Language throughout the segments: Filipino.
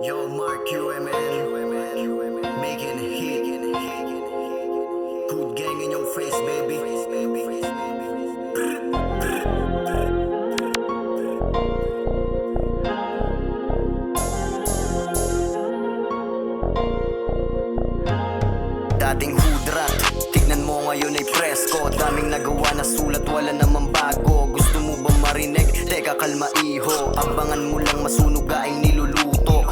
Yo, Mark QMN, making a hit. Put gang in your face, baby. Dating hudrat, tignan mo ngayon ay presko. Daming nagawa na sulat, wala namang bago. Gusto mo ba marinig? Teka, kalma iho. Abangan mo lang masunog ay niluluto.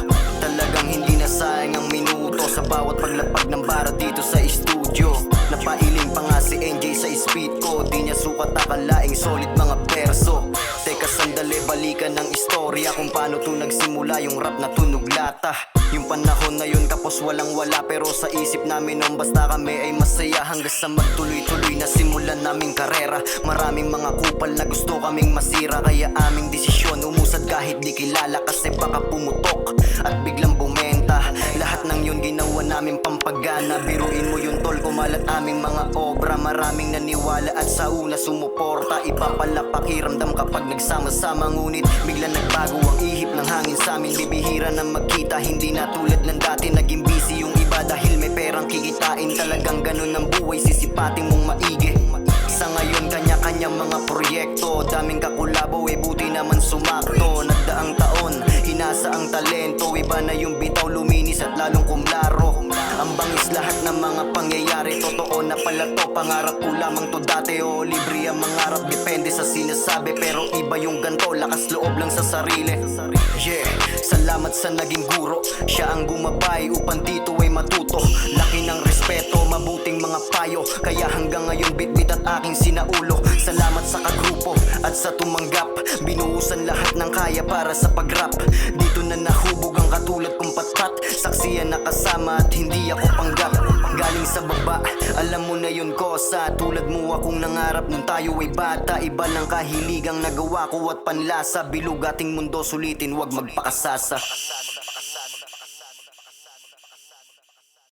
Talagang hindi na sayang ang minuto sa bawat paglapag ng bara dito sa studio. Napailing pa nga si NJ sa speed ko. Di niya sukat akalaing solid mga perso. Teka sandali, balikan ng istorya kung paano to nagsimula yung rap na tunog lata. Yung panahon na yun kapos walang wala, pero sa isip namin nung basta kami ay masaya. Hanggang sa magtuloy-tuloy na simulan naming karera. Maraming mga kupal na gusto kaming masira, kaya aming desisyon umusad kahit di kilala. Kasi baka pumutok at biglang bumenta. Lahat ng yun ginawa namin pampagana. Biruin mo yun tol, kumalat aming mga obra. Maraming naniwala at sa una sumuporta. Iba pala pakiramdam kapag nagsama-sama, ngunit bigla nagbago ang ihip ng hangin sa amin. Bibihira na magkita, hindi na tulad ng dati. Naging busy yung iba dahil may perang kikitain. Talagang ganun ang buhay, sisipating mong maigi. Sa ngayon kanya-kanya mga proyekto. Daming kakulabo, buti naman sumakto. Nagdaang taon, hinasa ang talento. Iba na yung bitaw, luminis at lalong kumlaro. Ang bangis lahat ng mga pangyayari. Totoo na pala to, pangarap ko lamang to dati. O libre ang mangarap, depende sa sinasabi. Pero iba yung ganto, lakas loob lang sa sarili. Yeah, salamat sa naging guro. Siya ang gumabay upang dito ay matuto. Laki ng respeto, mabuting mga payo. Kaya hanggang ngayon bitbit at aking sinaulo. Salamat sa kagrupo at sa tumanggap. Binuhusan lahat ng kaya para sa pag-rap. Dito na nahubog ang katulad kong patpat. Saksiyan na kasama at hindi ako panggap. Galing sa baba, alam mo na yun kosa. Tulad mo akong nangarap nung tayo ay bata. Iba ng kahiligang nagawa ko at panlasa. Bilog ating mundo, sulitin, wag magpakasasa.